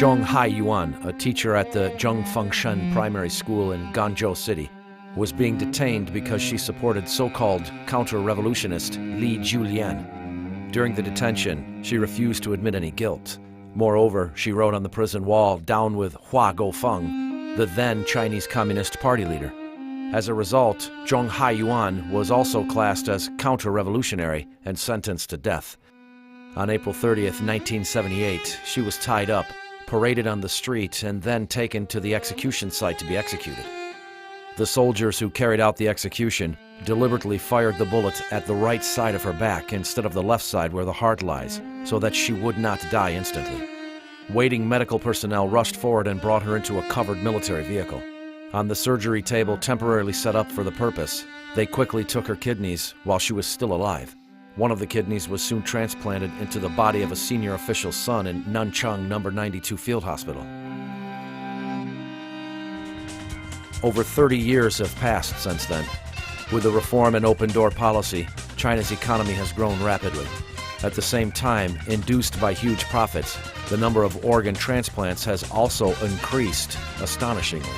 Zhong Haiyuan, a teacher at the Zhengfengshan Primary School in Guangzhou City, was being detained because she supported so-called counter-revolutionist Li Julian. During the detention, she refused to admit any guilt. Moreover, she wrote on the prison wall, "Down with Hua Guofeng," the then Chinese Communist Party leader. As a result, Zhong Haiyuan was also classed as counter-revolutionary and sentenced to death. On April 30th, 1978, she was tied up, paraded on the street, and then taken to the execution site to be executed. The soldiers who carried out the execution deliberately fired the bullet at the right side of her back instead of the left side where the heart lies, so that she would not die instantly. Waiting medical personnel rushed forward and brought her into a covered military vehicle. On the surgery table temporarily set up for the purpose, they quickly took her kidneys while she was still alive. One of the kidneys was soon transplanted into the body of a senior official's son in Nanchang No. 92 Field Hospital. Over 30 years have passed since then. With the reform and open-door policy, China's economy has grown rapidly. At the same time, induced by huge profits, the number of organ transplants has also increased astonishingly.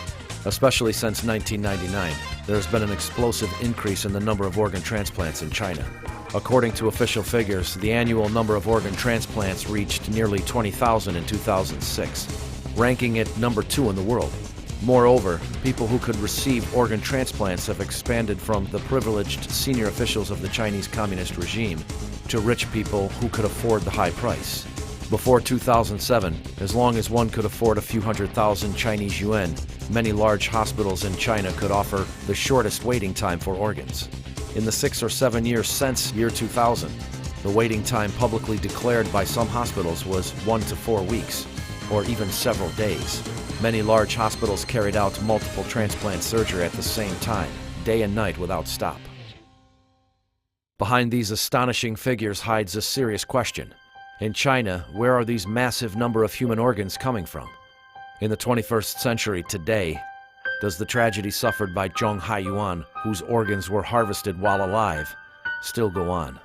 Especially since 1999, there has been an explosive increase in the number of organ transplants in China. According to official figures, the annual number of organ transplants reached nearly 20,000 in 2006, ranking it number 2 in the world. Moreover, people who could receive organ transplants have expanded from the privileged senior officials of the Chinese Communist regime to rich people who could afford the high price. Before 2007, as long as one could afford a few 100,000 Chinese yuan, many large hospitals in China could offer the shortest waiting time for organs. In the 6 or 7 years since year 2000, the waiting time publicly declared by some hospitals was 1 to 4 weeks, or even several days. Many large hospitals carried out multiple transplant surgery at the same time, day and night without stop. Behind these astonishing figures hides a serious question. In China, where are these massive number of human organs coming from? In the 21st century today, does the tragedy suffered by Zhong Haiyuan, whose organs were harvested while alive, still go on?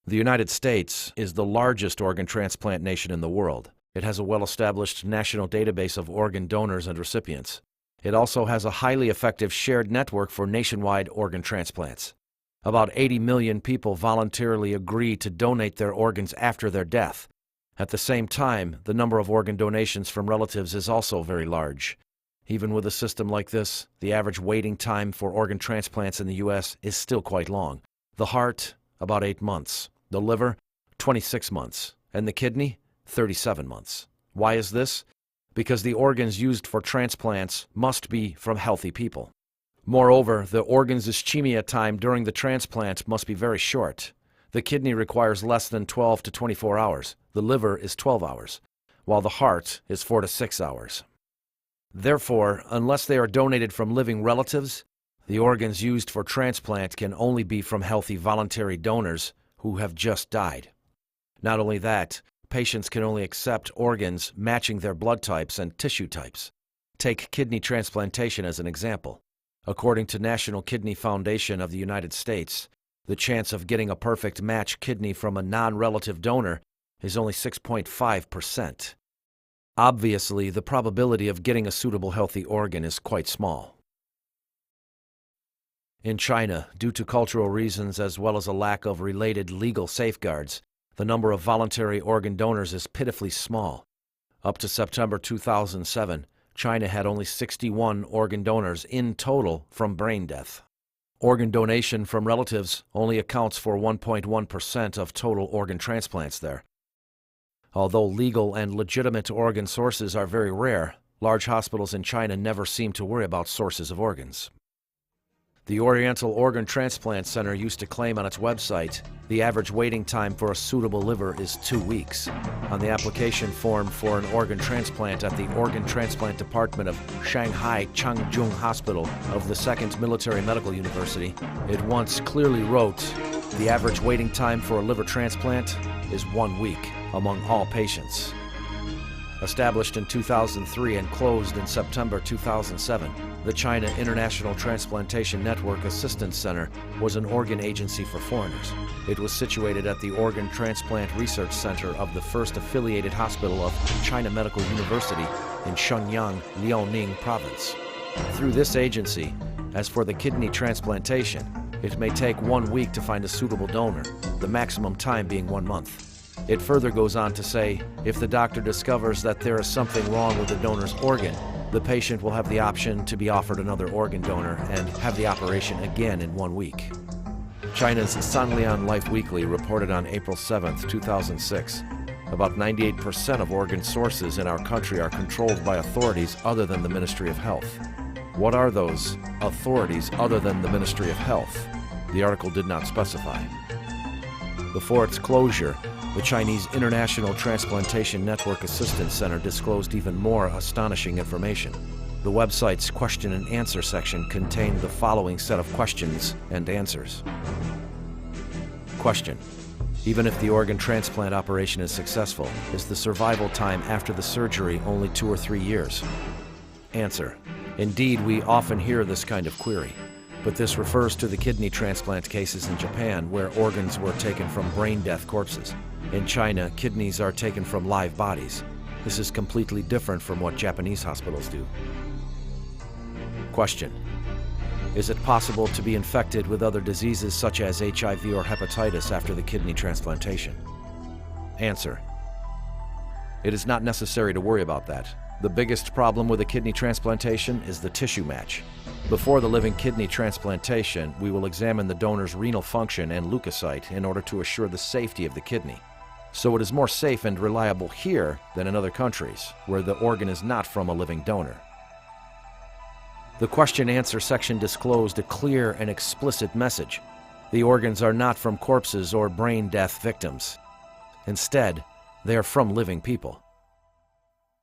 The United States is the largest organ transplant nation in the world. It has a well-established national database of organ donors and recipients. It also has a highly effective shared network for nationwide organ transplants. About 80 million people voluntarily agree to donate their organs after their death. At the same time, the number of organ donations from relatives is also very large. Even with a system like this, the average waiting time for organ transplants in the U.S. is still quite long. The heart, about 8 months. The liver, 26 months. And the kidney, 37 months. Why is this? Because the organs used for transplants must be from healthy people. Moreover, the organ's ischemia time during the transplant must be very short. The kidney requires less than 12 to 24 hours. The liver is 12 hours, while the heart is 4 to 6 hours. Therefore, unless they are donated from living relatives, the organs used for transplant can only be from healthy voluntary donors who have just died. Not only that, patients can only accept organs matching their blood types and tissue types. Take kidney transplantation as an example. According to National Kidney Foundation of the United States, the chance of getting a perfect match kidney from a non-relative donor is only 6.5%. Obviously, the probability of getting a suitable healthy organ is quite small. In China, due to cultural reasons as well as a lack of related legal safeguards, the number of voluntary organ donors is pitifully small. Up to September 2007, China had only 61 organ donors in total from brain death. Organ donation from relatives only accounts for 1.1% of total organ transplants there. Although legal and legitimate organ sources are very rare, large hospitals in China never seem to worry about sources of organs. The Oriental Organ Transplant Center used to claim on its website the average waiting time for a suitable liver is 2 weeks. On the application form for an organ transplant at the Organ Transplant Department of Shanghai Changjung Hospital of the 2nd Military Medical University, it once clearly wrote, the average waiting time for a liver transplant is 1 week among all patients. Established in 2003 and closed in September 2007, the China International Transplantation Network Assistance Center was an organ agency for foreigners. It was situated at the Organ Transplant Research Center of the first affiliated hospital of China Medical University in Shenyang, Liaoning Province. Through this agency, as for the kidney transplantation, it may take 1 week to find a suitable donor, the maximum time being 1 month. It further goes on to say, if the doctor discovers that there is something wrong with the donor's organ, the patient will have the option to be offered another organ donor and have the operation again in 1 week. China's Sanlian Life Weekly reported on April 7, 2006, about 98% of organ sources in our country are controlled by authorities other than the Ministry of Health. What are those authorities other than the Ministry of Health? The article did not specify. Before its closure, the Chinese International Transplantation Network Assistance Center disclosed even more astonishing information. The website's question and answer section contained the following set of questions and answers. Question: even if the organ transplant operation is successful, is the survival time after the surgery only 2 or 3 years? Answer: indeed, we often hear this kind of query, but this refers to the kidney transplant cases in Japan where organs were taken from brain-death corpses. In China, kidneys are taken from live bodies. This is completely different from what Japanese hospitals do. Question: is it possible to be infected with other diseases such as HIV or hepatitis after the kidney transplantation? Answer: it is not necessary to worry about that. The biggest problem with a kidney transplantation is the tissue match. Before the living kidney transplantation, we will examine the donor's renal function and leukocyte in order to assure the safety of the kidney. So it is more safe and reliable here than in other countries, where the organ is not from a living donor. The question-answer section disclosed a clear and explicit message. The organs are not from corpses or brain death victims. Instead, they are from living people.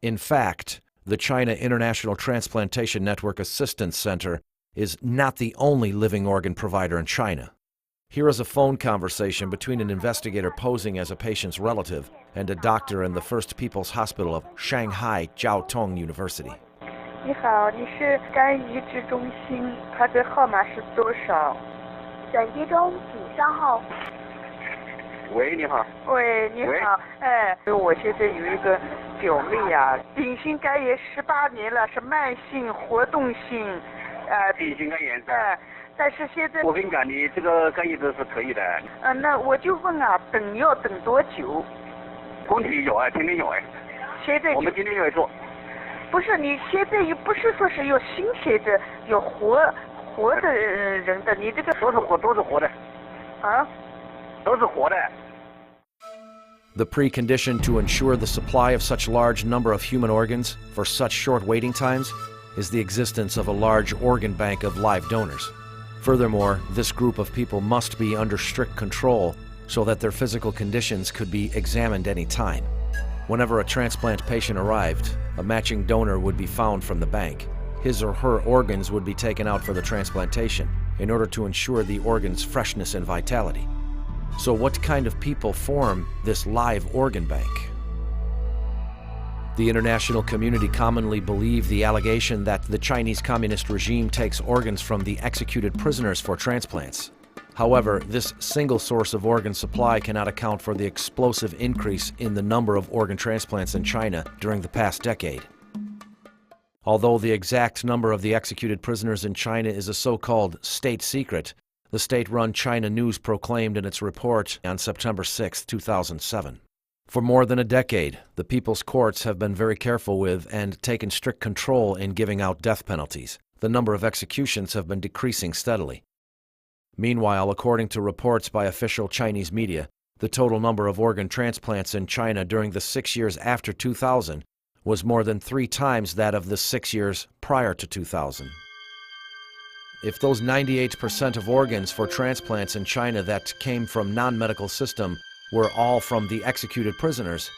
In fact, the China International Transplantation Network Assistance Center is not the only living organ provider in China. Here is a phone conversation between an investigator posing as a patient's relative and a doctor in the First People's Hospital of Shanghai Jiao Tong University. 你好，你是肝移植中心，它的号码是多少？转接中，请稍后。喂，你好。喂，你好。我现在有一个表妹啊，丙型肝炎18年了，是慢性活动性，丙型肝炎。但是现在我跟你讲，你这个肝移植是可以的。那我就问啊，要等多久？工体有天天有现在我们今天就来做。不是，你现在又不是说是有新鲜的，有活的人的，你这个都是活的。啊？都是活的。The precondition to ensure the supply of such large number of human organs for such short waiting times is the existence of a large organ bank of live donors. Furthermore, this group of people must be under strict control so that their physical conditions could be examined any time. Whenever a transplant patient arrived, a matching donor would be found from the bank. His or her organs would be taken out for the transplantation in order to ensure the organ's freshness and vitality. So what kind of people form this live organ bank? The international community commonly believe the allegation that the Chinese communist regime takes organs from the executed prisoners for transplants. However, this single source of organ supply cannot account for the explosive increase in the number of organ transplants in China during the past decade. Although the exact number of the executed prisoners in China is a so-called state secret, the state-run China News proclaimed in its report on September 6, 2007. For more than a decade, the people's courts have been very careful with and taken strict control in giving out death penalties. The number of executions have been decreasing steadily. Meanwhile, according to reports by official Chinese media, the total number of organ transplants in China during the 6 years after 2000 was more than 3 times that of the 6 years prior to 2000. If those 98% of organs for transplants in China that came from non-medical system were all from the executed prisoners,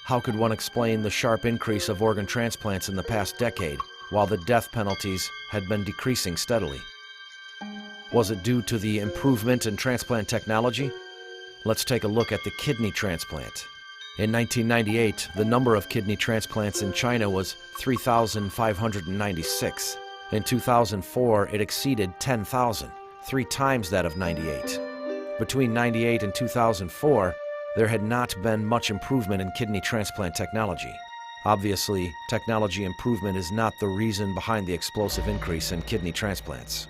how could one explain the sharp increase of organ transplants in the past decade, while the death penalties had been decreasing steadily? Was it due to the improvement in transplant technology? Let's take a look at the kidney transplant. In 1998, the number of kidney transplants in China was 3,596. In 2004, it exceeded 10,000, 3 times that of '98. Between '98 and 2004, there had not been much improvement in kidney transplant technology. Obviously, technology improvement is not the reason behind the explosive increase in kidney transplants.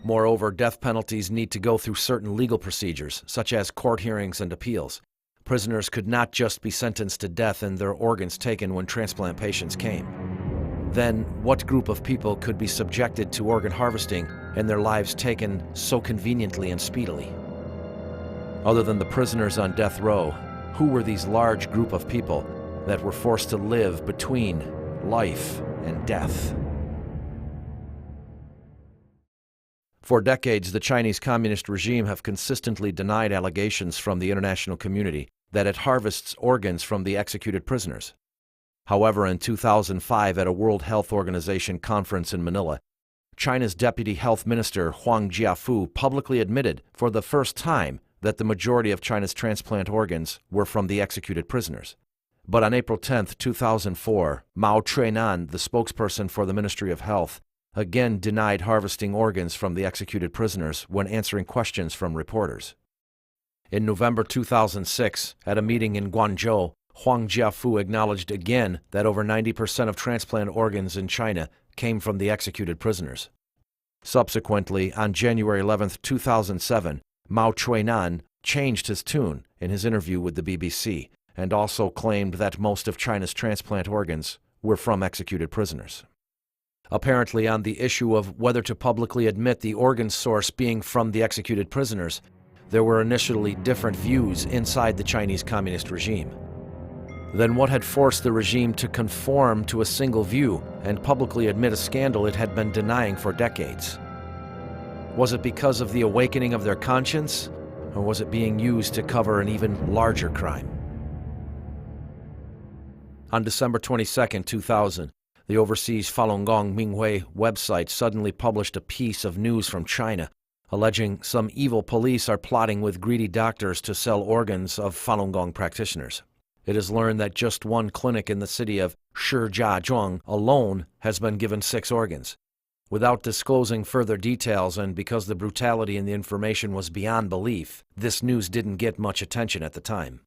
Moreover, death penalties need to go through certain legal procedures, such as court hearings and appeals. Prisoners could not just be sentenced to death and their organs taken when transplant patients came. Then, what group of people could be subjected to organ harvesting and their lives taken so conveniently and speedily? Other than the prisoners on death row, who were these large group of people that were forced to live between life and death? For decades, the Chinese Communist regime have consistently denied allegations from the international community that it harvests organs from the executed prisoners. However, in 2005, at a World Health Organization conference in Manila, China's Deputy Health Minister Huang Jiafu publicly admitted for the first time that the majority of China's transplant organs were from the executed prisoners. But on April 10, 2004, Mao Chuinan, the spokesperson for the Ministry of Health, again denied harvesting organs from the executed prisoners when answering questions from reporters. In November 2006, at a meeting in Guangzhou, Huang Jiafu acknowledged again that over 90% of transplant organs in China came from the executed prisoners. Subsequently, on January 11, 2007, Mao Chuinan changed his tune in his interview with the BBC and also claimed that most of China's transplant organs were from executed prisoners. Apparently, on the issue of whether to publicly admit the organ source being from the executed prisoners, there were initially different views inside the Chinese Communist regime. Then what had forced the regime to conform to a single view and publicly admit a scandal it had been denying for decades? Was it because of the awakening of their conscience, or was it being used to cover an even larger crime? On December 22, 2000, the overseas Falun Gong Minghui website suddenly published a piece of news from China, alleging some evil police are plotting with greedy doctors to sell organs of Falun Gong practitioners. It is learned that just one clinic in the city of Shijiazhuang alone has been given 6 organs. Without disclosing further details and because the brutality in the information was beyond belief, this news didn't get much attention at the time.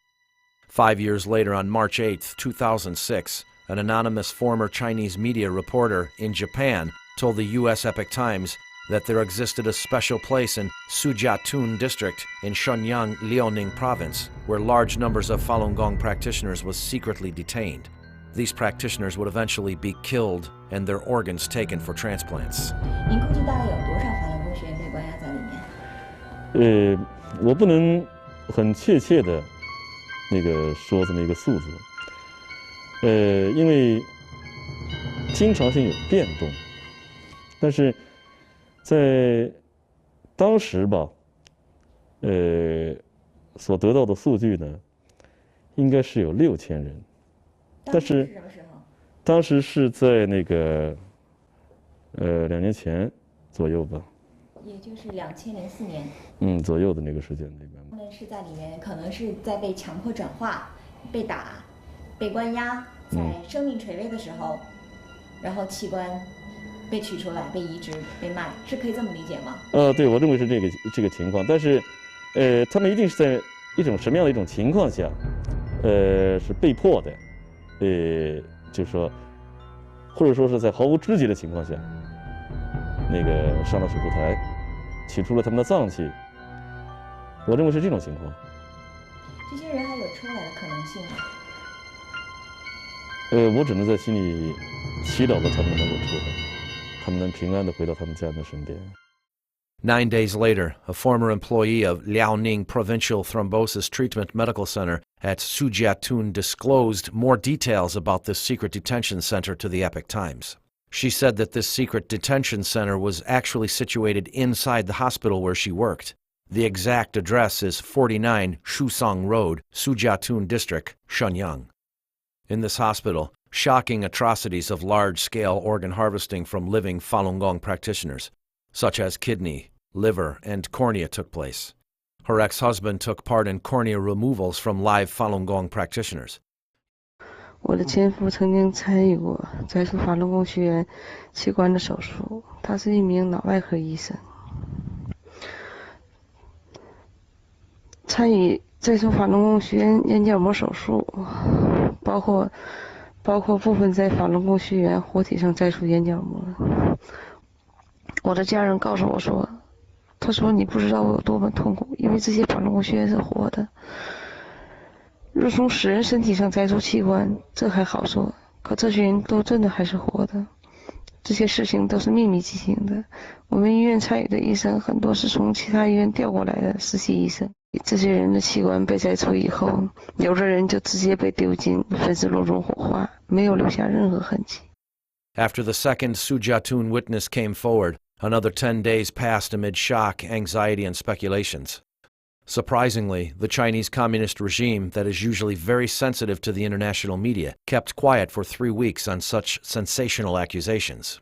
5 years later, on March 8, 2006, an anonymous former Chinese media reporter in Japan told the U.S. Epoch Times that there existed a special place in Sujiatun district in Shenyang, Liaoning province, where large numbers of Falun Gong practitioners was secretly detained. These practitioners would eventually be killed and their organs taken for transplants. 您估计大概有多少法轮功学员被关押在里面？我不能很确切的说这么一个数字，因为经常性有变动，但是在当时吧，所得到的数据呢，应该是有6000人，但是什么时候？当时是在2年前左右吧，也就是2004年。左右的那个时间里边。他们是在里面，可能是在被强迫转化、被打、被关押，在生命垂危的时候，然后器官被取出来、被移植、被卖，是可以这么理解吗？对，我认为是这个情况，但是，他们一定是在一种什么样的一种情况下，是被迫的，就是说，或者说是在毫无知觉的情况下，上了手术台，取出了他们的脏器，我认为是这种情况。这些人还有出来的可能性吗？我只能在心里祈祷着他们能够出来，他们能平安地回到他们家人的身边。9 days later, a former employee of Liaoning Provincial Thrombosis Treatment Medical Center at Sujiatun disclosed more details about this secret detention center to the Epoch Times. She said that this secret detention center was actually situated inside the hospital where she worked. The exact address is 49 Shusong Road, Sujiatun District, Shenyang. In this hospital, shocking atrocities of large-scale organ harvesting from living Falun Gong practitioners, such as kidney, liver, and cornea took place. Her ex-husband took part in cornea removals from live Falun Gong practitioners. 我的前夫曾经参与过摘除法轮功学员器官的手术，他是一名脑外科医生。参与摘除法轮功学员眼角膜手术，包括部分在法轮功学员活体上摘除眼角膜。我的家人告诉我说，他说你不知道我有多么痛苦，因为这些法轮功学员是活的。若从死人身体上摘除器官，这还好说，可这些人都真的还是活的。这些事情都是秘密进行的。我们医院参与的医生很多是从其他医院调过来的实习医生。这些人的器官被摘除以后，有的人就直接被丢进焚尸炉中火化，没有留下任何痕迹。After the second Sujatun witness came forward, another 10 days passed amid shock, anxiety, and speculations. Surprisingly, the Chinese Communist regime, that is usually very sensitive to the international media, kept quiet for 3 weeks on such sensational accusations.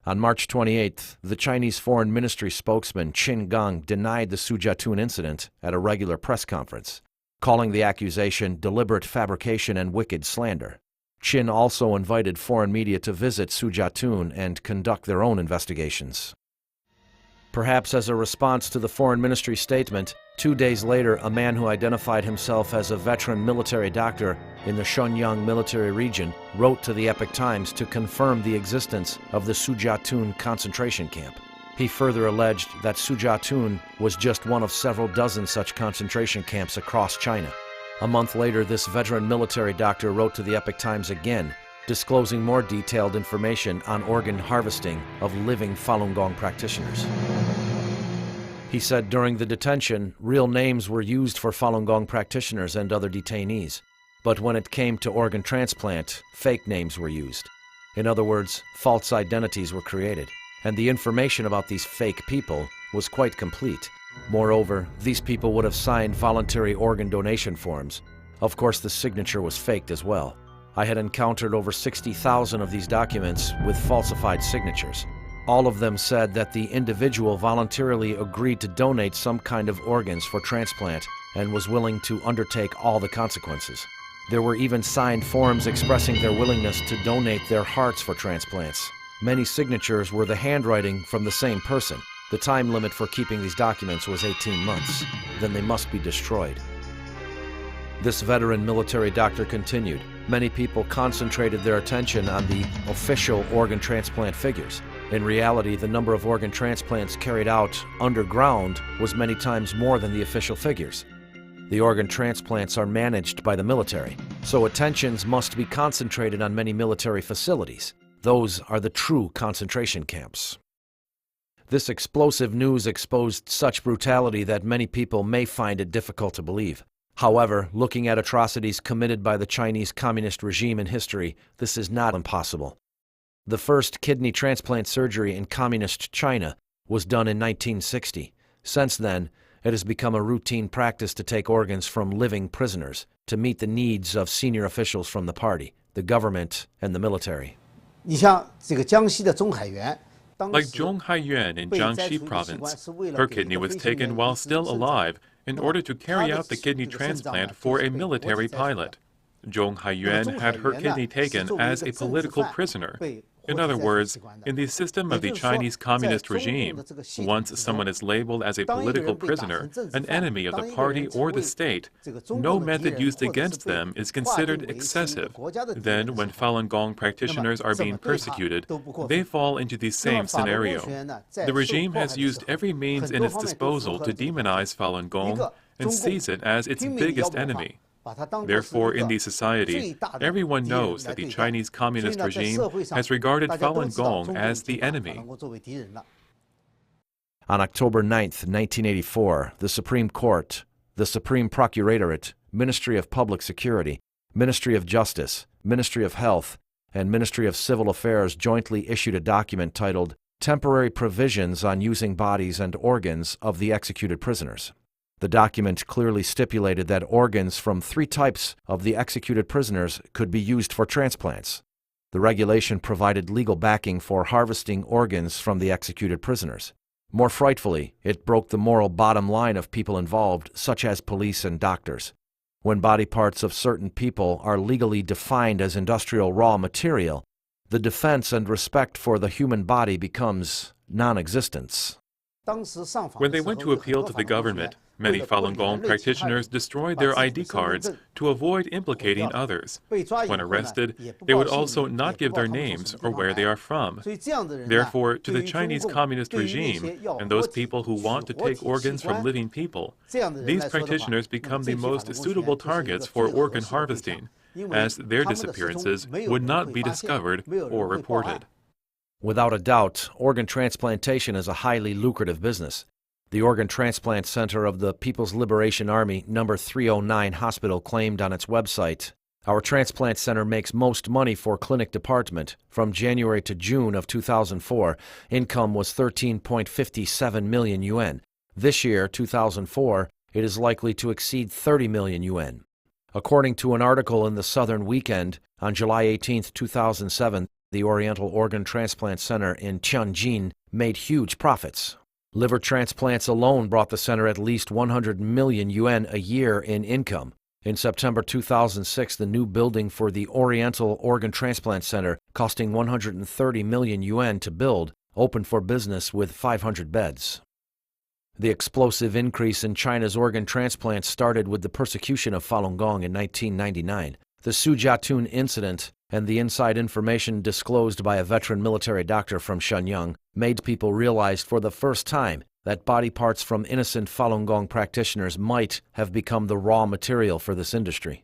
On March 28th, the Chinese Foreign Ministry spokesman Qin Gong denied the Sujatun incident at a regular press conference, calling the accusation deliberate fabrication and wicked slander. Qin also invited foreign media to visit Sujatun and conduct their own investigations. Perhaps as a response to the Foreign Ministry statement, 2 days later, a man who identified himself as a veteran military doctor in the Shenyang military region wrote to the Epoch Times to confirm the existence of the Sujatun concentration camp. He further alleged that Sujatun was just one of several dozen such concentration camps across China. A month later, this veteran military doctor wrote to the Epoch Times again, disclosing more detailed information on organ harvesting of living Falun Gong practitioners. He said during the detention, real names were used for Falun Gong practitioners and other detainees. But when it came to organ transplant, fake names were used. In other words, false identities were created. And the information about these fake people was quite complete. Moreover, these people would have signed voluntary organ donation forms. Of course, the signature was faked as well. I had encountered over 60,000 of these documents with falsified signatures. All of them said that the individual voluntarily agreed to donate some kind of organs for transplant and was willing to undertake all the consequences. There were even signed forms expressing their willingness to donate their hearts for transplants. Many signatures were the handwriting from the same person. The time limit for keeping these documents was 18 months. Then they must be destroyed. This veteran military doctor continued. Many people concentrated their attention on the official organ transplant figures. In reality, the number of organ transplants carried out underground was many times more than the official figures. The organ transplants are managed by the military, so attentions must be concentrated on many military facilities. Those are the true concentration camps. This explosive news exposed such brutality that many people may find it difficult to believe. However, looking at atrocities committed by the Chinese Communist regime in history, this is not impossible. The first kidney transplant surgery in Communist China was done in 1960. Since then, it has become a routine practice to take organs from living prisoners to meet the needs of senior officials from the party, the government, and the military. 你像这个江西的中海源。 Like Zhong Haiyuan in Jiangxi province, her kidney was taken while still alive in order to carry out the kidney transplant for a military pilot. Zhong Haiyuan had her kidney taken as a political prisoner. In other words, in the system of the Chinese Communist regime, once someone is labeled as a political prisoner, an enemy of the party or the state, no method used against them is considered excessive. Then, when Falun Gong practitioners are being persecuted, they fall into the same scenario. The regime has used every means in its disposal to demonize Falun Gong and sees it as its biggest enemy. Therefore, in the society, everyone knows that the Chinese Communist regime has regarded Falun Gong as the enemy. On October 9th, 1984, the Supreme Court, the Supreme Procuratorate, Ministry of Public Security, Ministry of Justice, Ministry of Health, and Ministry of Civil Affairs jointly issued a document titled Temporary Provisions on Using Bodies and Organs of the Executed Prisoners. The document clearly stipulated that organs from 3 types of the executed prisoners could be used for transplants. The regulation provided legal backing for harvesting organs from the executed prisoners. More frightfully, it broke the moral bottom line of people involved, such as police and doctors. When body parts of certain people are legally defined as industrial raw material, the defense and respect for the human body becomes non-existent. When they went to appeal to the government, many Falun Gong practitioners destroyed their ID cards to avoid implicating others. When arrested, they would also not give their names or where they are from. Therefore, to the Chinese communist regime and those people who want to take organs from living people, these practitioners become the most suitable targets for organ harvesting, as their disappearances would not be discovered or reported. Without a doubt, organ transplantation is a highly lucrative business. The Organ Transplant Center of the People's Liberation Army No. 309 Hospital claimed on its website, "Our transplant center makes most money for clinic department. From January to June of 2004, income was 13.57 million yuan. This year, 2004, it is likely to exceed 30 million yuan." According to an article in the Southern Weekend, on July 18, 2007, the Oriental Organ Transplant Center in Tianjin made huge profits. Liver transplants alone brought the center at least 100 million yuan a year in income. In September 2006, the new building for the Oriental Organ Transplant Center, costing 130 million yuan to build, opened for business with 500 beds. The explosive increase in China's organ transplants started with the persecution of Falun Gong in 1999. The Sujiatun incident and the inside information disclosed by a veteran military doctor from Shenyang made people realize for the first time that body parts from innocent Falun Gong practitioners might have become the raw material for this industry.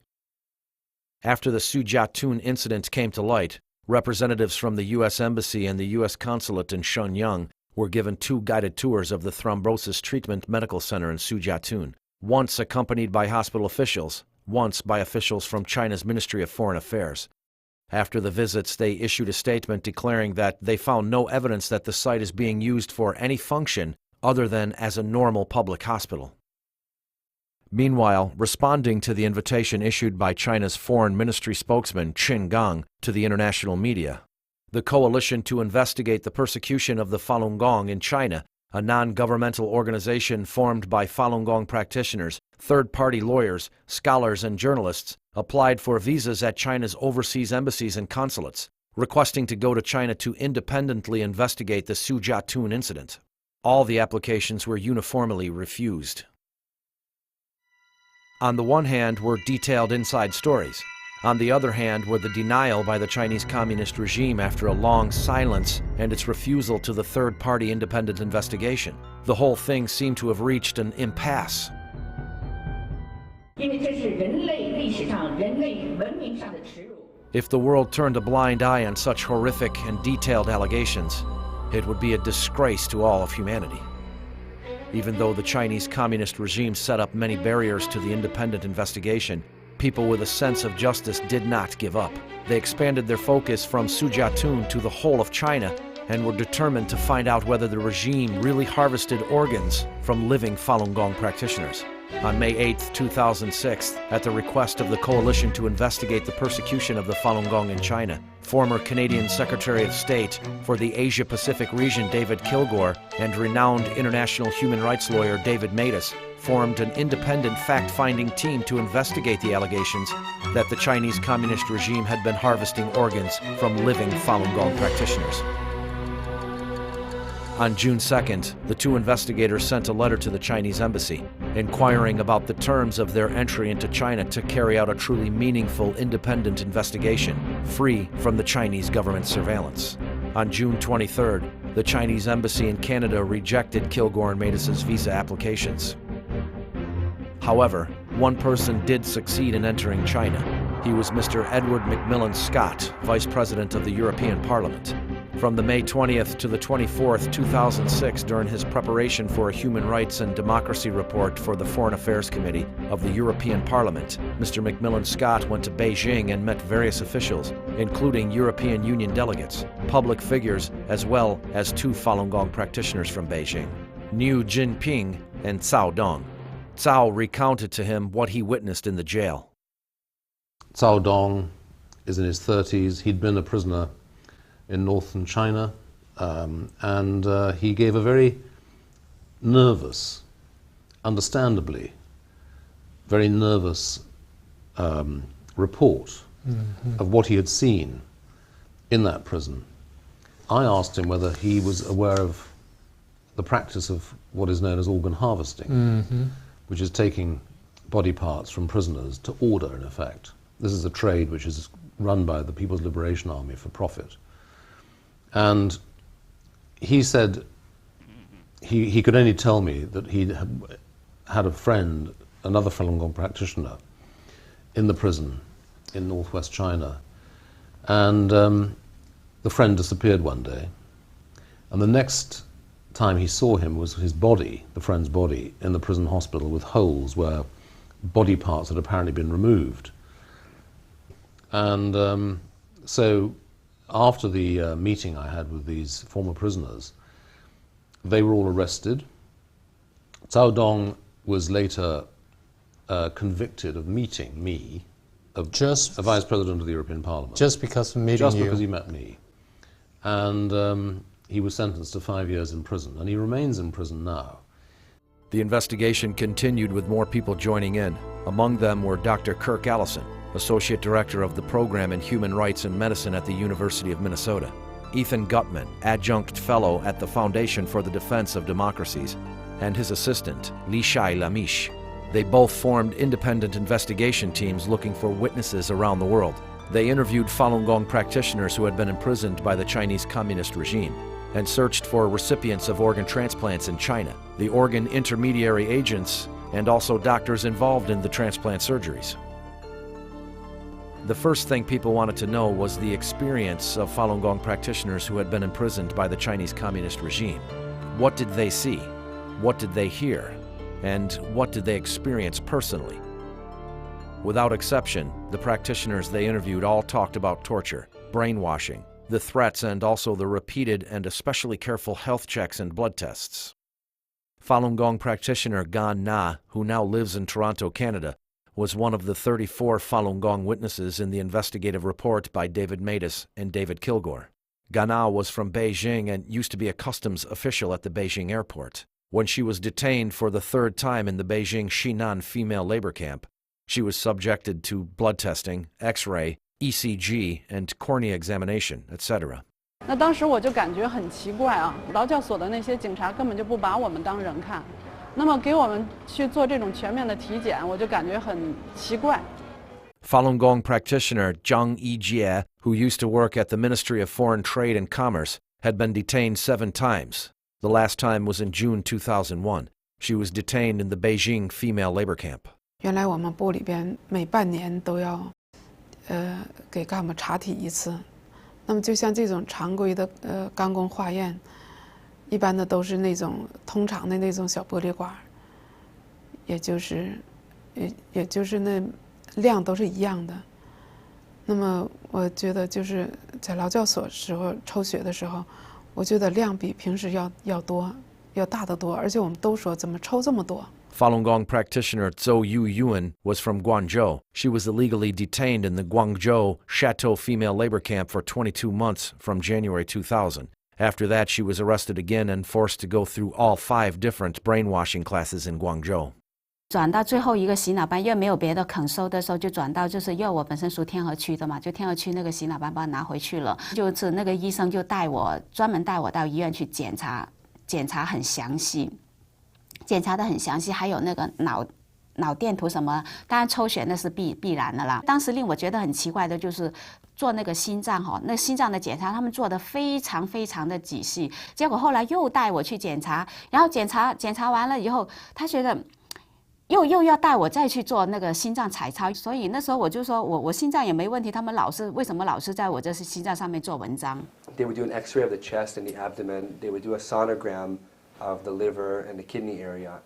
After the Sujiatun incident came to light, representatives from the U.S. Embassy and the U.S. Consulate in Shenyang were given 2 guided tours of the Thrombosis Treatment Medical Center in Sujiatun, once accompanied by hospital officials, once by officials from China's Ministry of Foreign Affairs. After the visits, they issued a statement declaring that they found no evidence that the site is being used for any function other than as a normal public hospital. Meanwhile, responding to the invitation issued by China's Foreign Ministry spokesman Qin Gang to the international media, the Coalition to Investigate the Persecution of the Falun Gong in China, a non-governmental organization formed by Falun Gong practitioners, third-party lawyers, scholars, and journalists, applied for visas at China's overseas embassies and consulates, requesting to go to China to independently investigate the Sujiatun incident. All the applications were uniformly refused. On the one hand were detailed inside stories. On the other hand were the denial by the Chinese Communist regime after a long silence and its refusal to the third-party independent investigation. The whole thing seemed to have reached an impasse. If the world turned a blind eye on such horrific and detailed allegations, it would be a disgrace to all of humanity. Even though the Chinese Communist regime set up many barriers to the independent investigation, people with a sense of justice did not give up. They expanded their focus from Sujiatun to the whole of China and were determined to find out whether the regime really harvested organs from living Falun Gong practitioners. On May 8, 2006, at the request of the Coalition to Investigate the Persecution of the Falun Gong in China, former Canadian Secretary of State for the Asia-Pacific region David Kilgour and renowned international human rights lawyer David Matas formed an independent fact-finding team to investigate the allegations that the Chinese Communist regime had been harvesting organs from living Falun Gong practitioners. On June 2nd, the 2 investigators sent a letter to the Chinese embassy, inquiring about the terms of their entry into China to carry out a truly meaningful independent investigation, free from the Chinese government surveillance. On June 23rd, the Chinese embassy in Canada rejected Kilgour and Matas' visa applications. However, one person did succeed in entering China. He was Mr. Edward Macmillan Scott, Vice President of the European Parliament. From the May 20th to the 24th, 2006, during his preparation for a Human Rights and Democracy report for the Foreign Affairs Committee of the European Parliament, Mr. Macmillan Scott went to Beijing and met various officials, including European Union delegates, public figures, as well as 2 Falun Gong practitioners from Beijing, Niu Jinping and Cao Dong. Cao recounted to him what he witnessed in the jail. Cao Dong is in his 30s. He'd been a prisoner in northern China, and he gave a very nervous, understandably, very nervous report of what he had seen in that prison. I asked him whether he was aware of the practice of what is known as organ harvesting, which is taking body parts from prisoners to order, in effect. This is a trade which is run by the People's Liberation Army for profit. And he said he could only tell me that he had a friend, another Falun Gong practitioner, in the prison in northwest China. And the friend disappeared one day. And the next time he saw him was his body, the friend's body, in the prison hospital with holes where body parts had apparently been removed. And so after the meeting I had with these former prisoners, they were all arrested. Cao Dong was later convicted of meeting me, as a Vice President of the European Parliament. Just because of meeting Just you? because he met me. And he was sentenced to 5 years in prison, and he remains in prison now. The investigation continued with more people joining in. Among them were Dr. Kirk Allison, Associate Director of the Program in Human Rights and Medicine at the University of Minnesota; Ethan Gutman, Adjunct Fellow at the Foundation for the Defense of Democracies; and his assistant, Lishai Lamish. They both formed independent investigation teams looking for witnesses around the world. They interviewed Falun Gong practitioners who had been imprisoned by the Chinese Communist regime and searched for recipients of organ transplants in China, the organ intermediary agents, and also doctors involved in the transplant surgeries. The first thing people wanted to know was the experience of Falun Gong practitioners who had been imprisoned by the Chinese Communist regime. What did they see? What did they hear? And what did they experience personally? Without exception, the practitioners they interviewed all talked about torture, brainwashing, the threats, and also the repeated and especially careful health checks and blood tests. Falun Gong practitioner Gan Na, who now lives in Toronto, Canada, was one of the 34 Falun Gong witnesses in the investigative report by David Matus and David Kilgore. Gan Na was from Beijing and used to be a customs official at the Beijing airport. When she was detained for the third time in the Beijing Xinan female labor camp, she was subjected to blood testing, X-ray, ECG, and cornea examination, etc. 那当时我就感觉很奇怪啊，劳教所的那些警察根本就不把我们当人看，那么给我们去做这种全面的体检，我就感觉很奇怪。 Falun Gong practitioner Zhang Yijie, who used to work at the Ministry of Foreign Trade and Commerce, had been detained 7 times. The last time was in June 2001. She was detained in the Beijing female labor camp. 原来我们部里边每半年都要给干部查体一次。那么就像这种常规的肛宫化验，一般的都是那种通常的那种小玻璃管，也就是那量都是一样的。那么我觉得就是在劳教所时候抽血的时候，我觉得量比平时要多，要大得多，而且我们都说怎么抽这么多。 Falun Gong practitioner Zhou Yuan was from Guangzhou. She was illegally detained in the Guangzhou Chateau female labor camp for 22 months from January 2000. After that, she was arrested again and forced to go through all 5 different brainwashing classes in Guangzhou. 转到最后一个洗脑班，因为没有别的肯收的时候，就转到就是因为我本身属天河区的嘛，就天河区那个洗脑班把我拿回去了。就是那个医生就专门带我到医院去检查很详细。 检查得很详细，还有那个脑电图什么，当然抽血那是必然的啦。当时令我觉得很奇怪的就是做那个心脏那心脏的检查，他们做得非常非常的仔细。结果后来又带我去检查，然后检查完了以后，他觉得又要带我再去做那个心脏彩超，所以那时候我就说我心脏也没问题，他们为什么老是在我这心脏上面做文章 ？They would do an X-ray of the chest and the abdomen. They would do a sonogram of the liver and the kidney area.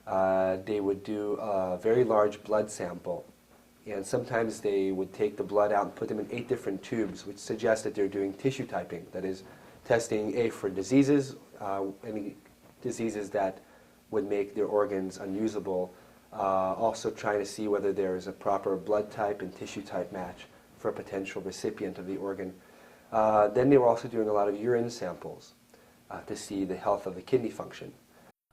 They would do a very large blood sample, and sometimes they would take the blood out and put them in 8 different tubes, which suggests that they're doing tissue typing, that is, testing for diseases, any diseases that would make their organs unusable, also trying to see whether there is a proper blood type and tissue type match for a potential recipient of the organ. Then they were also doing a lot of urine samples to see the health of the kidney function.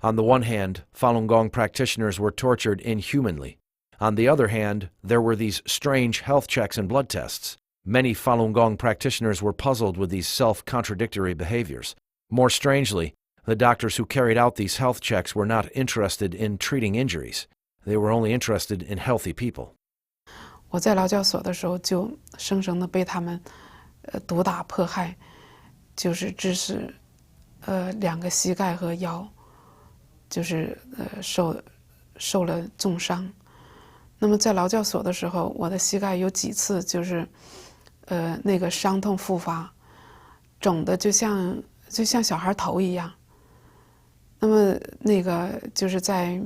On the one hand, Falun Gong practitioners were tortured inhumanly. On the other hand, there were these strange health checks and blood tests. Many Falun Gong practitioners were puzzled with these self-contradictory behaviors. More strangely, the doctors who carried out these health checks were not interested in treating injuries. They were only interested in healthy people. 我在劳教所的时候就生生的被他们毒打迫害，就是致使2个膝盖和腰就是受了重伤。那么在劳教所的时候，我的膝盖有几次就是那个伤痛复发，肿的就像小孩头一样。那么那个就是在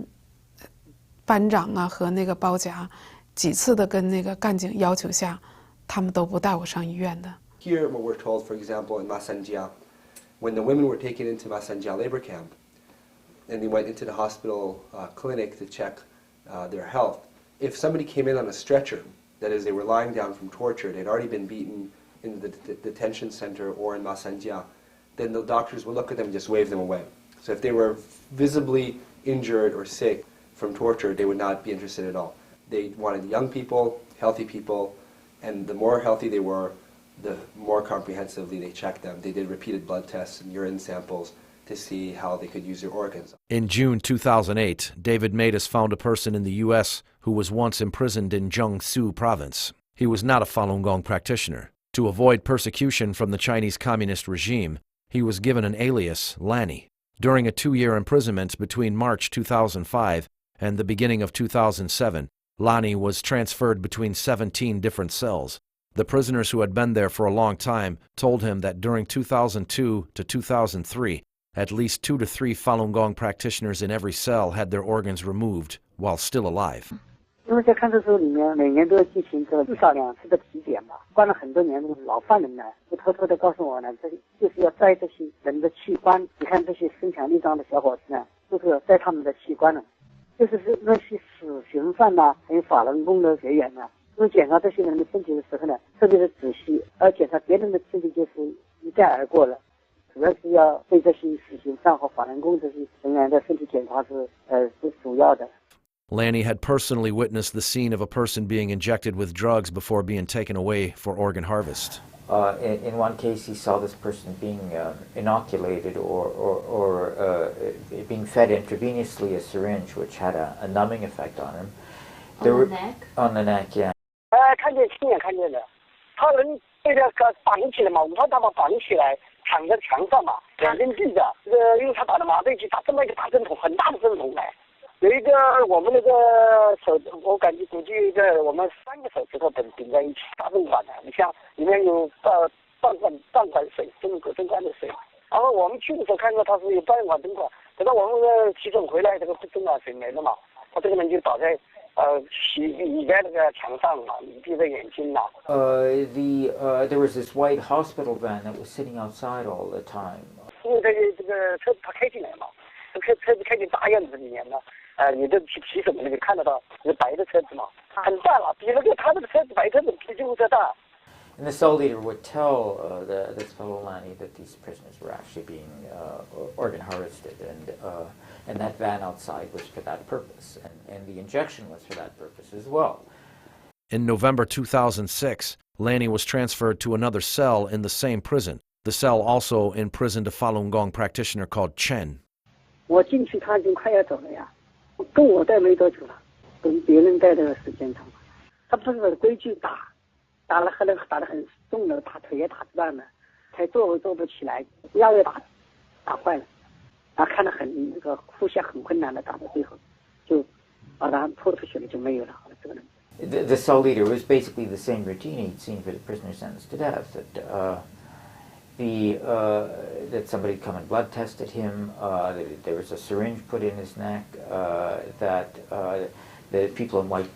班长啊和那个包夹几次的跟那个干警要求下，他们都不带我上医院的。Here, what we're told, for example, in Masanjia, when the women were taken into Masanjia labor camp, and they went into the hospital clinic to check their health, if somebody came in on a stretcher, that is, they were lying down from torture, they'd already been beaten in the detention center or in Masanjia, then the doctors would look at them and just wave them away. So if they were visibly injured or sick from torture, they would not be interested at all. They wanted young people, healthy people, and the more healthy they were, the more comprehensively they checked them. They did repeated blood tests and urine samples to see how they could use their organs. In June 2008, David Matus found a person in the U.S. who was once imprisoned in Jiangsu province. He was not a Falun Gong practitioner. To avoid persecution from the Chinese Communist regime, he was given an alias, Lanny. During a 2-year imprisonment between March 2005 and the beginning of 2007, Lanny was transferred between 17 different cells. The prisoners who had been there for a long time told him that during 2002 to 2003, at least 2 to 3 Falun Gong practitioners in every cell had their organs removed while still alive. 因为在看守所里面，每年都要进行这至少2次的体检吧。关了很多年的老犯人呢，就偷偷的告诉我呢，这就是要摘这些人的器官。你看这些身强力壮的小伙子呢，都是要摘他们的器官了。就是那些死刑犯呐，还有法轮功的学员呢，因为检查这些人的身体的时候呢，特别的仔细，而检查别人的身体就是一概而过了。主要是要对这些死刑犯和法轮功这些人员的身体检查是主要的。Lanny had personally witnessed the scene of a person being injected with drugs before being taken away for organ harvest. In one case, he saw this person being inoculated or being fed intravenously a syringe, which had a numbing effect on him. On the neck? On the neck, yeah. 看见亲眼看见的，他人被那个绑起来嘛，5套大把绑起来，躺在墙上嘛，2根锯子，因为他打的麻醉剂，打这么一个大针筒，很大的针筒来。有一个我们那个手，我感觉估计我们3个手指头顶在一起，大针管的，你像里面有半管水，针管的水。然后我们去的时候看到他是有半管针管，等到我们急诊回来，这个针管水没了嘛，他这个人就倒在倚在那个墙上嘛，闭着眼睛嘛。There was this white hospital van that was sitting outside all the time. 因为这个车子他开进来嘛，车子开进大院子里面嘛。你的骑手那个看得到，是白的车子嘛，很大了，比那个他这个车子白车子比救护车大。And the cell leader would tell this fellow Lanny that these prisoners were actually being organ harvested, and that van outside was for that purpose, and the injection was for that purpose as well. In November 2006, Lanny was transferred to another cell in the same prison. The cell also imprisoned a Falun Gong practitioner called Chen. 我进去，他已经快要走了呀。跟我待没多久了，跟别人待的时间长。他不是规矩打得很重了，他腿也打断了，才坐不起来，腰也打坏了，然后看得那个呼吸很困难的，打到最后就把他拖出去了，就没有了这个人。The cell leader was basically the same routine he'd seen for the prisoner sentenced to death. That somebody had come and blood tested him, there was a syringe put in his neck, that the people in white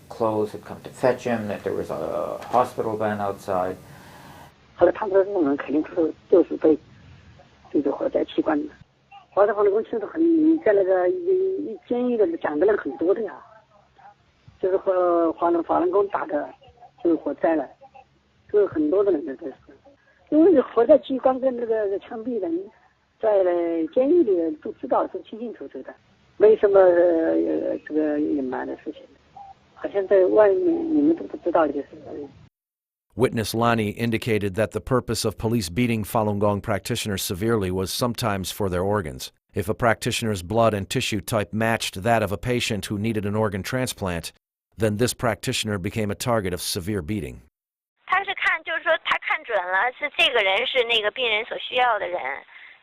clothes had come to fetch him, that there was a hospital van outside. 后来他们的那人肯定就是被这个活摘器官的。华法轮功其实在那个监狱的讲的人很多的呀，就是和法轮功打的，就是活摘了，就是很多的人都是。因为你活在机关跟那个枪毙人，在监狱里都知道是清清楚楚的，没什么这个隐瞒的事情，好像在外面你们都不知道就是。Witness Lani indicated that the purpose of police beating Falun Gong practitioners severely was sometimes for their organs. If a practitioner's blood and tissue type matched that of a patient who needed an organ transplant, then this practitioner became a target of severe beating. 他是看，就是说他看准了是这个人是那个病人所需要的人，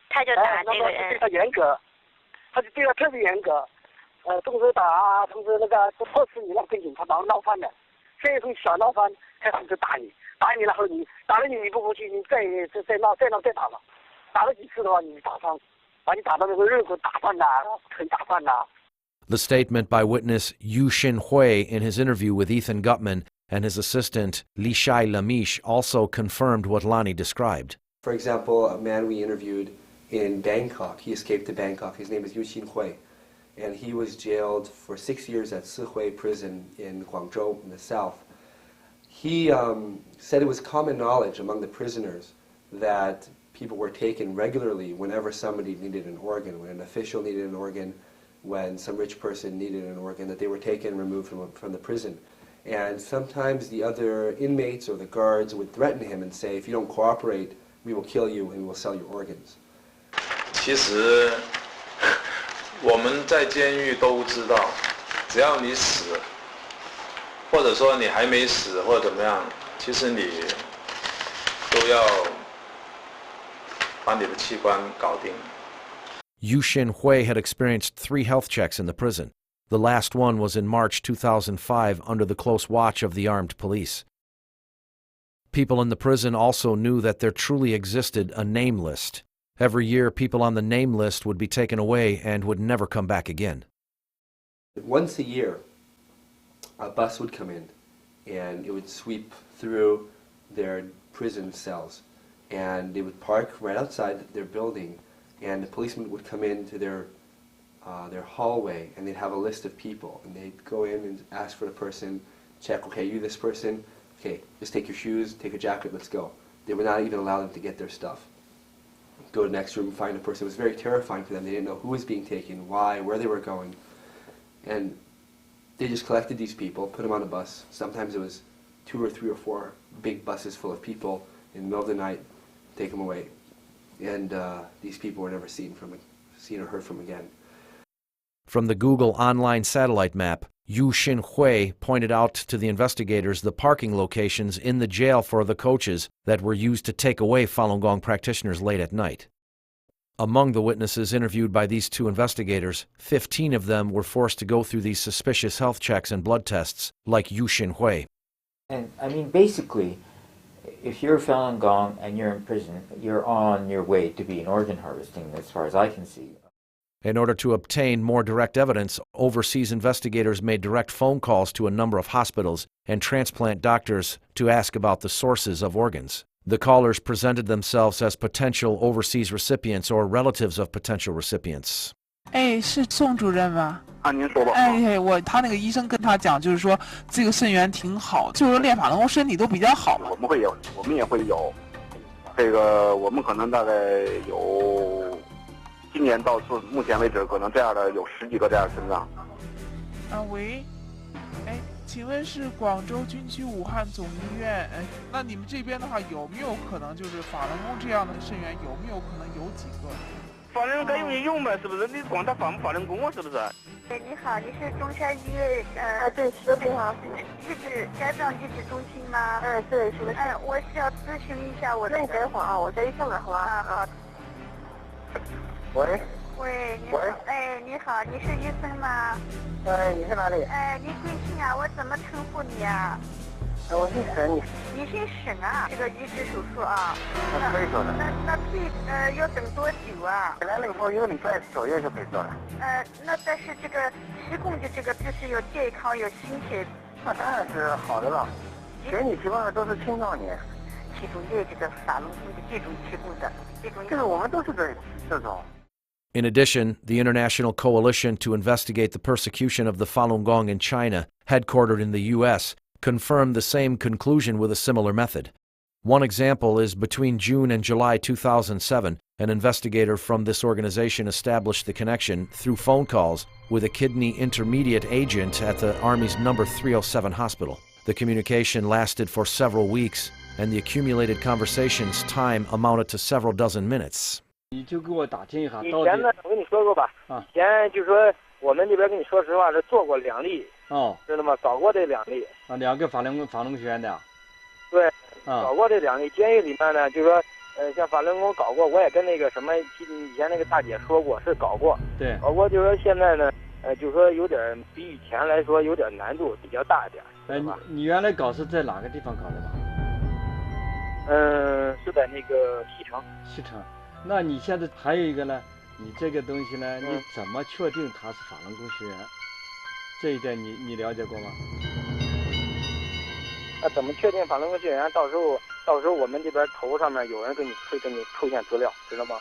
他就打这个人。对他严格，他就对他特别严格，动手打啊，同时那个迫使你那跟警察闹翻的，先从小闹翻，开始就打你，打你然后你打了你不服气，你再闹打了，打了几次的话你打伤，把你打到那个肋骨打断呐，腿打断呐。The statement by witness Yu Xin-hui in his interview with Ethan Gutman and his assistant Li Shai Lamish also confirmed what Lani described. For example, a man we interviewed in Bangkok, he escaped to Bangkok, his name is Yu Xin-hui, and he was jailed for 6 years at Sihui prison in Guangzhou in the south. He said it was common knowledge among the prisoners that people were taken regularly whenever somebody needed an organ, when an official needed an organ, when some rich person needed an organ, that they were taken and removed from the prison. And sometimes the other inmates or the guards would threaten him and say, if you don't cooperate, we will kill you and we will sell your organs. 其实我们在监狱都知道，只要你死，或者说你还没死或者怎么样，其实你都要把你的器官搞定。Yu Xin-hui had experienced 3 health checks in the prison. The last one was in March 2005 under the close watch of the armed police. People in the prison also knew that there truly existed a name list. Every year, people on the name list would be taken away and would never come back again. Once a year, a bus would come in and it would sweep through their prison cells, and they would park right outside their building, and the policeman would come into their hallway, and they'd have a list of people, and they'd go in and ask for the person, check, okay, you this person, okay, just take your shoes, take a jacket, let's go. They would not even allow them to get their stuff. Go to the next room, find a person. It was very terrifying for them. They didn't know who was being taken, why, where they were going. And they just collected these people, put them on a bus. Sometimes it was 2 or 3 or 4 big buses full of people in the middle of the night, take them away. And these people were never seen or heard from again. From the Google online satellite map, Yu Xin-hui pointed out to the investigators the parking locations in the jail for the coaches that were used to take away Falun Gong practitioners late at night. Among the witnesses interviewed by these 2 investigators, 15 of them were forced to go through these suspicious health checks and blood tests, like Yu Xin-hui. And I mean, basically, if you're Falun Gong and you're in prison, you're on your way to being organ harvesting, as far as I can see. In order to obtain more direct evidence, overseas investigators made direct phone calls to a number of hospitals and transplant doctors to ask about the sources of organs. The callers presented themselves as potential overseas recipients or relatives of potential recipients. 哎，是宋主任吗？啊，您说吧。哎，他那个医生跟他讲，就是说这个肾源挺好，就是说练法轮功身体都比较好嘛。我们也会有，这个我们可能大概有，今年到目前为止，可能这样的有10几个这样的肾脏。喂，哎，请问是广州军区武汉总医院？哎，那你们这边的话，有没有可能就是法轮功这样的肾源，有没有可能有几个？法轮该用就用呗，是不是？你光打法轮功啊，是不是？哎，你好，你是中山医院对，是的，好。肝脏移植中心吗？对，是的。我是要咨询一下我的。那你等一会儿啊，我再一下来，好吧？啊。喂。喂，你好。哎，你好，你是医生吗？你是哪里？你贵姓啊？我怎么称呼你啊？我姓沈，你姓沈啊？这个移植手术啊？可以做的。那要等多久啊？来了以后1个礼拜左右就可以做了。那但是这个提供的这个必须有健康有心血。那当然是好的了。选你提供的都是青少年，提供的这个法轮功的这种提供的这种。就是我们都是这种。In addition, the International Coalition to Investigate the Persecution of the Falun Gong in China, headquartered in the U.S., confirmed the same conclusion with a similar method. One example is between June and July 2007, an investigator from this organization established the connection through phone calls with a kidney intermediate agent at the Army's No. 307 hospital. The communication lasted for several weeks, and the accumulated conversation's time amounted to several dozen minutes. 你就给我打听一下，以前呢，我跟你说过吧，以前就说我们这边跟你说实话是做过2例，知道吗？搞过这2例。2个法轮功学院的。对，搞过这2例。监狱里面呢，就说像法轮功搞过，我也跟那个什么以前那个大姐说过，是搞过。对。搞过就说现在呢，就说有点比以前来说有点难度，比较大一点。你原来搞是在哪个地方搞的吧？是在那个西城。西城。那你现在还有一个呢？你这个东西呢，你怎么确定它是法轮功学员？这一点你了解过吗？那怎么确定法轮功学员？到时候我们这边头上面有人会给你出现资料，知道吗？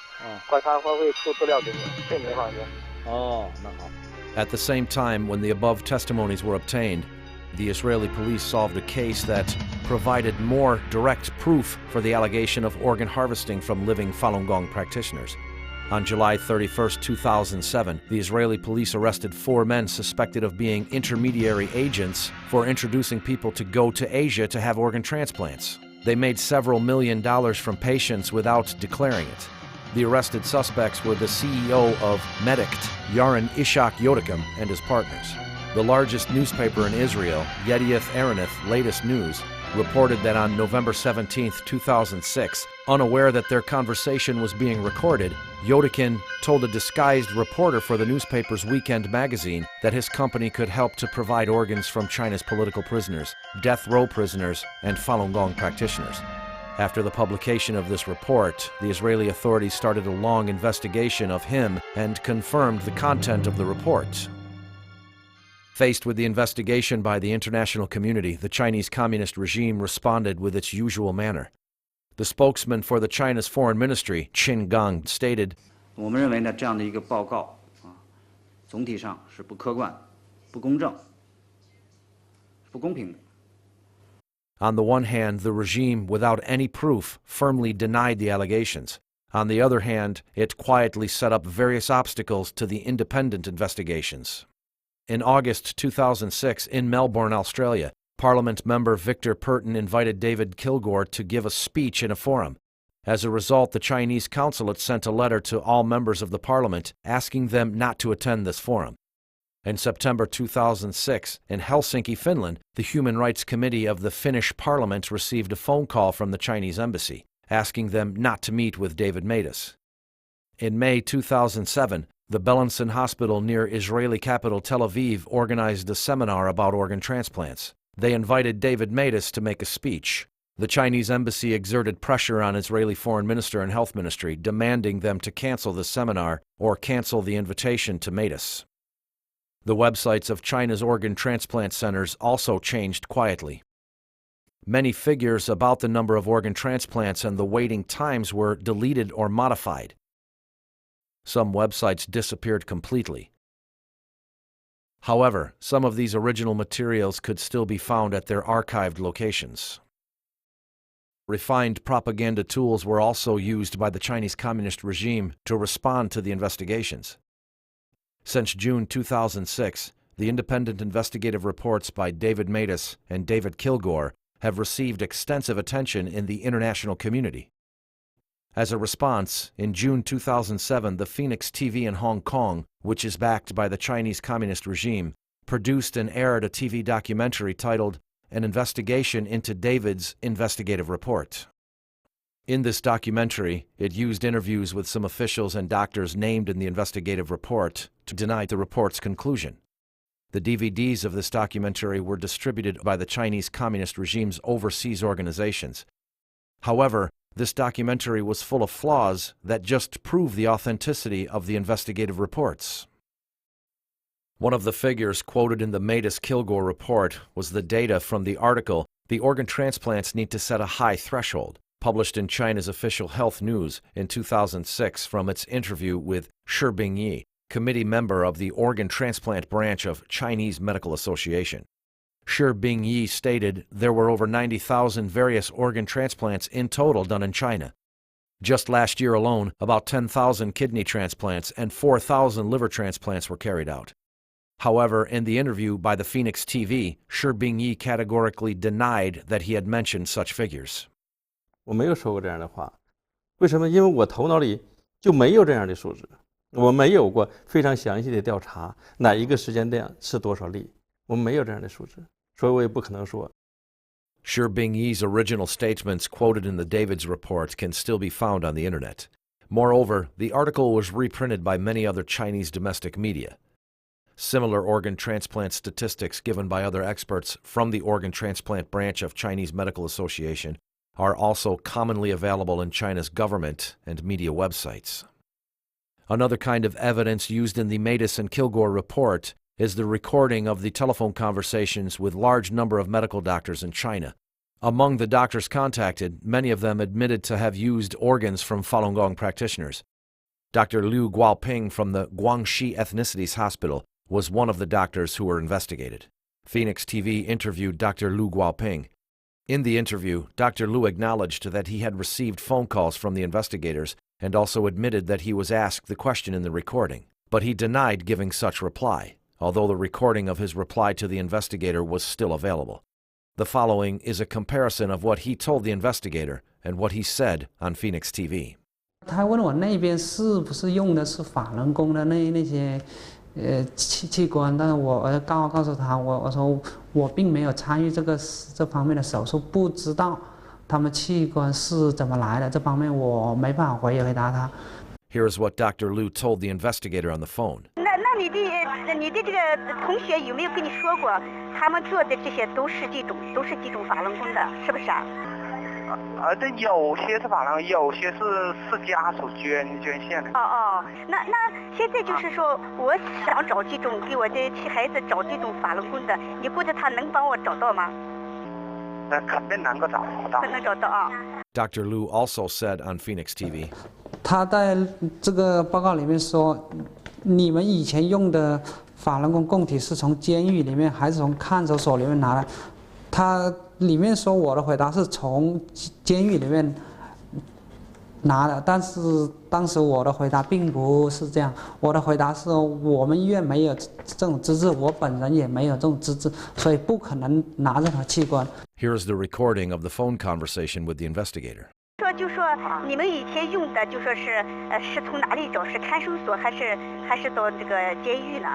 他会出资料给你，这没放心。哦，那好。At the same time, when the above testimonies were obtained, the Israeli police solved a case that provided more direct proof for the allegation of organ harvesting from living Falun Gong practitioners. On July 31, 2007, the Israeli police arrested 4 men suspected of being intermediary agents for introducing people to go to Asia to have organ transplants. They made several $1 million from patients without declaring it. The arrested suspects were the CEO of Medict, Yaron Ishak Yodakim, and his partners. The largest newspaper in Israel, Yedioth Ahronoth Latest News, reported that on November 17, 2006, unaware that their conversation was being recorded, Yodakin told a disguised reporter for the newspaper's weekend magazine that his company could help to provide organs from China's political prisoners, death row prisoners, and Falun Gong practitioners. After the publication of this report, the Israeli authorities started a long investigation of him and confirmed the content of the report. Faced with the investigation by the international community, the Chinese Communist regime responded with its usual manner. The spokesman for the China's foreign ministry, Qin Gong, stated, 我们认为呢，这样的一个报告总体上是不客观、不公正、不公平的。 On the one hand, the regime, without any proof, firmly denied the allegations. On the other hand, it quietly set up various obstacles to the independent investigations. In August 2006, in Melbourne, Australia, Parliament member Victor Purton invited David Kilgore to give a speech in a forum. As a result, the Chinese consulate sent a letter to all members of the parliament asking them not to attend this forum. In September 2006, in Helsinki, Finland, the Human Rights Committee of the Finnish Parliament received a phone call from the Chinese embassy, asking them not to meet with David Matas. In May 2007, the Belenson Hospital near Israeli capital Tel Aviv organized a seminar about organ transplants. They invited David Matas to make a speech. The Chinese embassy exerted pressure on Israeli Foreign Minister and Health Ministry, demanding them to cancel the seminar or cancel the invitation to Matas. The websites of China's organ transplant centers also changed quietly. Many figures about the number of organ transplants and the waiting times were deleted or modified. Some websites disappeared completely. However, some of these original materials could still be found at their archived locations. Refined propaganda tools were also used by the Chinese Communist regime to respond to the investigations. Since June 2006, the independent investigative reports by David Matas and David Kilgore have received extensive attention in the international community. As a response, in June 2007, the Phoenix TV in Hong Kong, which is backed by the Chinese Communist regime, produced and aired a TV documentary titled An Investigation into David's Investigative Report. In this documentary, it used interviews with some officials and doctors named in the investigative report to deny the report's conclusion. The DVDs of this documentary were distributed by the Chinese Communist regime's overseas organizations. However, this documentary was full of flaws that just prove the authenticity of the investigative reports. One of the figures quoted in the Matas-Kilgore report was the data from the article, "The Organ Transplants Need to Set a High Threshold," published in China's official health news in 2006 from its interview with Shi Bingyi, committee member of the organ transplant branch of Chinese Medical Association. Shi Bingyi stated there were over 90,000 various organ transplants in total done in China. Just last year alone, about 10,000 kidney transplants and 4,000 liver transplants were carried out. However, in the interview by the Phoenix TV, Shi Bingyi categorically denied that he had mentioned such figures. 我没有说过这样的话，为什么？因为我头脑里就没有这样的数字，我没有过非常详细的调查哪一个时间段是多少例，我们没有这样的数字，所以我也不可能说。Shi Bingyi's original statements quoted in the David's report can still be found on the internet. Moreover, the article was reprinted by many other Chinese domestic media. Similar organ transplant statistics given by other experts from the organ transplant branch of Chinese Medical Association are also commonly available in China's government and media websites. Another kind of evidence used in the Matus and Kilgore report is the recording of the telephone conversations with large number of medical doctors in China. Among the doctors contacted, many of them admitted to have used organs from Falun Gong practitioners. Dr. Liu Guoping from the Guangxi Ethnicities Hospital was one of the doctors who were investigated. Phoenix TV interviewed Dr. Liu Guoping. In the interview, Dr. Liu acknowledged that he had received phone calls from the investigators and also admitted that he was asked the question in the recording, but he denied giving such reply, although the recording of his reply to the investigator was still available. The following is a comparison of what he told the investigator and what he said on Phoenix TV. 他问我那边是不是用的是法轮功的那些器官，但是我告诉他，我说我并没有参与这方面的手术，不知道他们器官是怎么来的，这方面我没办法回答他。Here is what Dr. Liu told the investigator on the phone. 那你的这个同学有没有跟你说过，他们做的这些都是几种法轮功的，是不是啊？这有些是法轮，有些是家属捐献的。那现在就是说，我想找这种给我的孩子找这种法轮功的，你估计他能帮我找到吗？那肯定能够找到。能找到啊。Dr. Liu also said on Phoenix TV. 他在这个报告里面说，你们以前用的法轮功供体是从监狱里面还是从看守所里面拿的？他里面说我的回答是从监狱里面拿的，但是当时我的回答并不是这样，我的回答是我们医院没有这种资质，我本人也没有这种资质，所以不可能拿任何器官。Here is the recording of the phone conversation with the investigator. 就说你们以前用的就说是从哪里找？是看守所还是到这个监狱呢？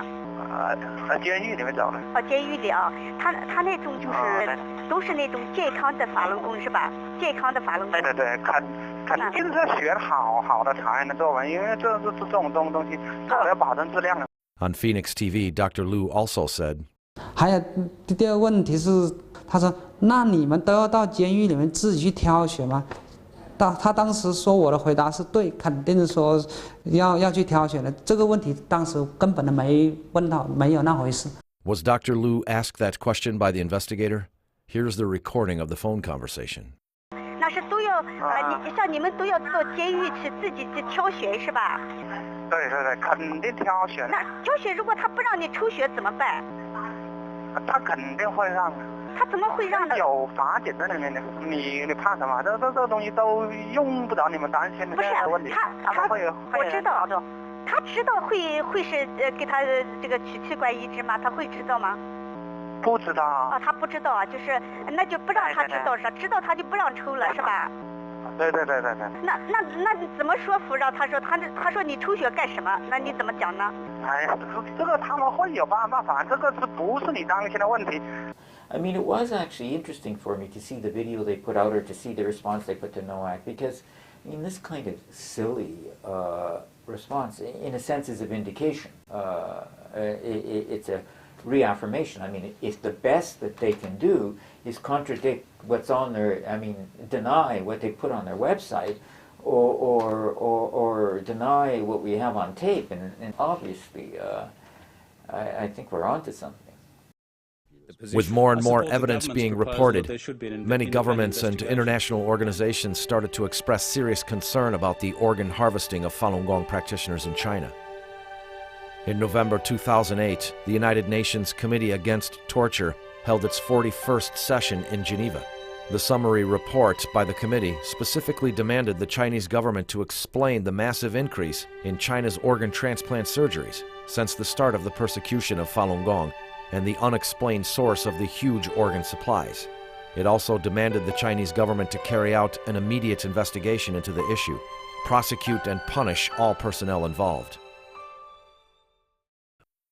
监狱里面找的。监狱里啊，他那种就是都是那种健康的法轮功是吧？健康的法轮功。对，肯定是学好的才能做完，因为这种东西做了要保证质量。On Phoenix TV, Dr. Liu also said. 还有第二个问题是，他说那你们都要到监狱里面自己去挑选吗？他当时说我的回答是对，肯定是说要去挑选的。这个问题当时根本都没问到，没有那回事。Was Dr. Liu asked that question by the investigator? Here's the recording of the phone conversation. 那是都要像你们都要到监狱去自己去挑选是吧？对，肯定挑选。那挑选如果他不让你抽血怎么办？他肯定会让的。他怎么会让呢？有法检在里面的，你怕什么？这东西都用不着你们担心的。不是问题。他会我知道，他知道会是给他这个器官移植吗？他会知道吗？不知道啊。他不知道啊，就是那就不让他知道是吧？知道他就不让抽了是吧？对。那你怎么说服让他说他说你抽血干什么？那你怎么讲呢？哎呀，这个他们会有办法，反正这个不是你担心的问题。I mean, it was actually interesting for me to see the video they put out or to see the response they put to NOAC because, I mean, this kind of silly response, in a sense, is a vindication. It's a reaffirmation. I mean, if the best that they can do is contradict what's on their, I mean, deny what they put on their website or deny what we have on tape, and obviously, I think we're onto something. With more and more evidence being reported, many governments and international organizations started to express serious concern about the organ harvesting of Falun Gong practitioners in China. In November 2008, the United Nations Committee Against Torture held its 41st session in Geneva. The summary report by the committee specifically demanded the Chinese government to explain the massive increase in China's organ transplant surgeries since the start of the persecution of Falun Gong and the unexplained source of the huge organ supplies. It also demanded the Chinese government to carry out an immediate investigation into the issue, prosecute and punish all personnel involved.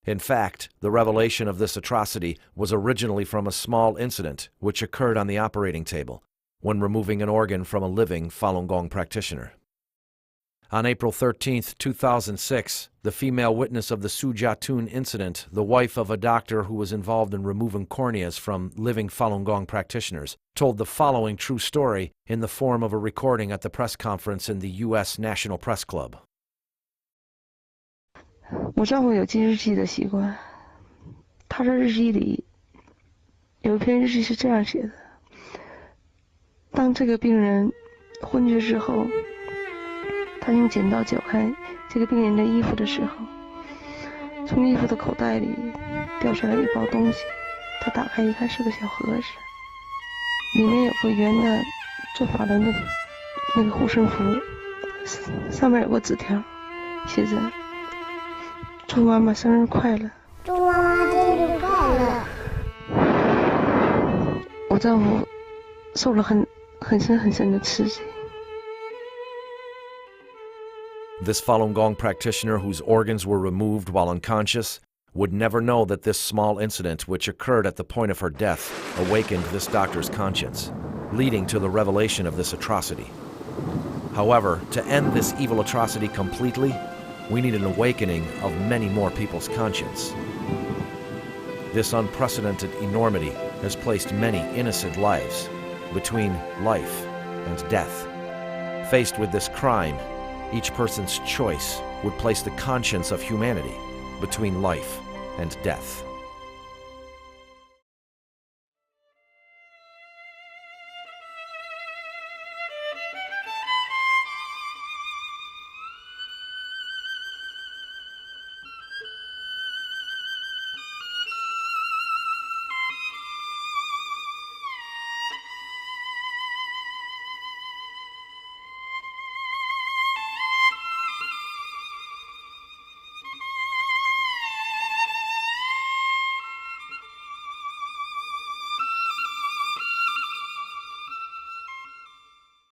In fact, the revelation of this atrocity was originally from a small incident which occurred on the operating table when removing an organ from a living Falun Gong practitioner. On April 13, 2006, the female witness of the Su Jiatun incident, the wife of a doctor who was involved in removing corneas from living Falun Gong practitioners, told the following true story in the form of a recording at the press conference in the U.S. National Press Club. 我丈夫有记日记的习惯，他的日记里有一篇日记是这样写的：当这个病人昏厥之后，他用剪刀绞开这个病人的衣服的时候，从衣服的口袋里掉出来一包东西，他打开一看是个小盒子，里面有个圆的做法轮的那个护身符，上面有个纸条，写着祝妈妈生日快乐。祝妈妈生日快乐。我丈夫受了很深的刺激。This Falun Gong practitioner whose organs were removed while unconscious would never know that this small incident, which occurred at the point of her death, awakened this doctor's conscience, leading to the revelation of this atrocity. However, to end this evil atrocity completely, we need an awakening of many more people's conscience. This unprecedented enormity has placed many innocent lives between life and death. Faced with this crime, each person's choice would place the conscience of humanity between life and death.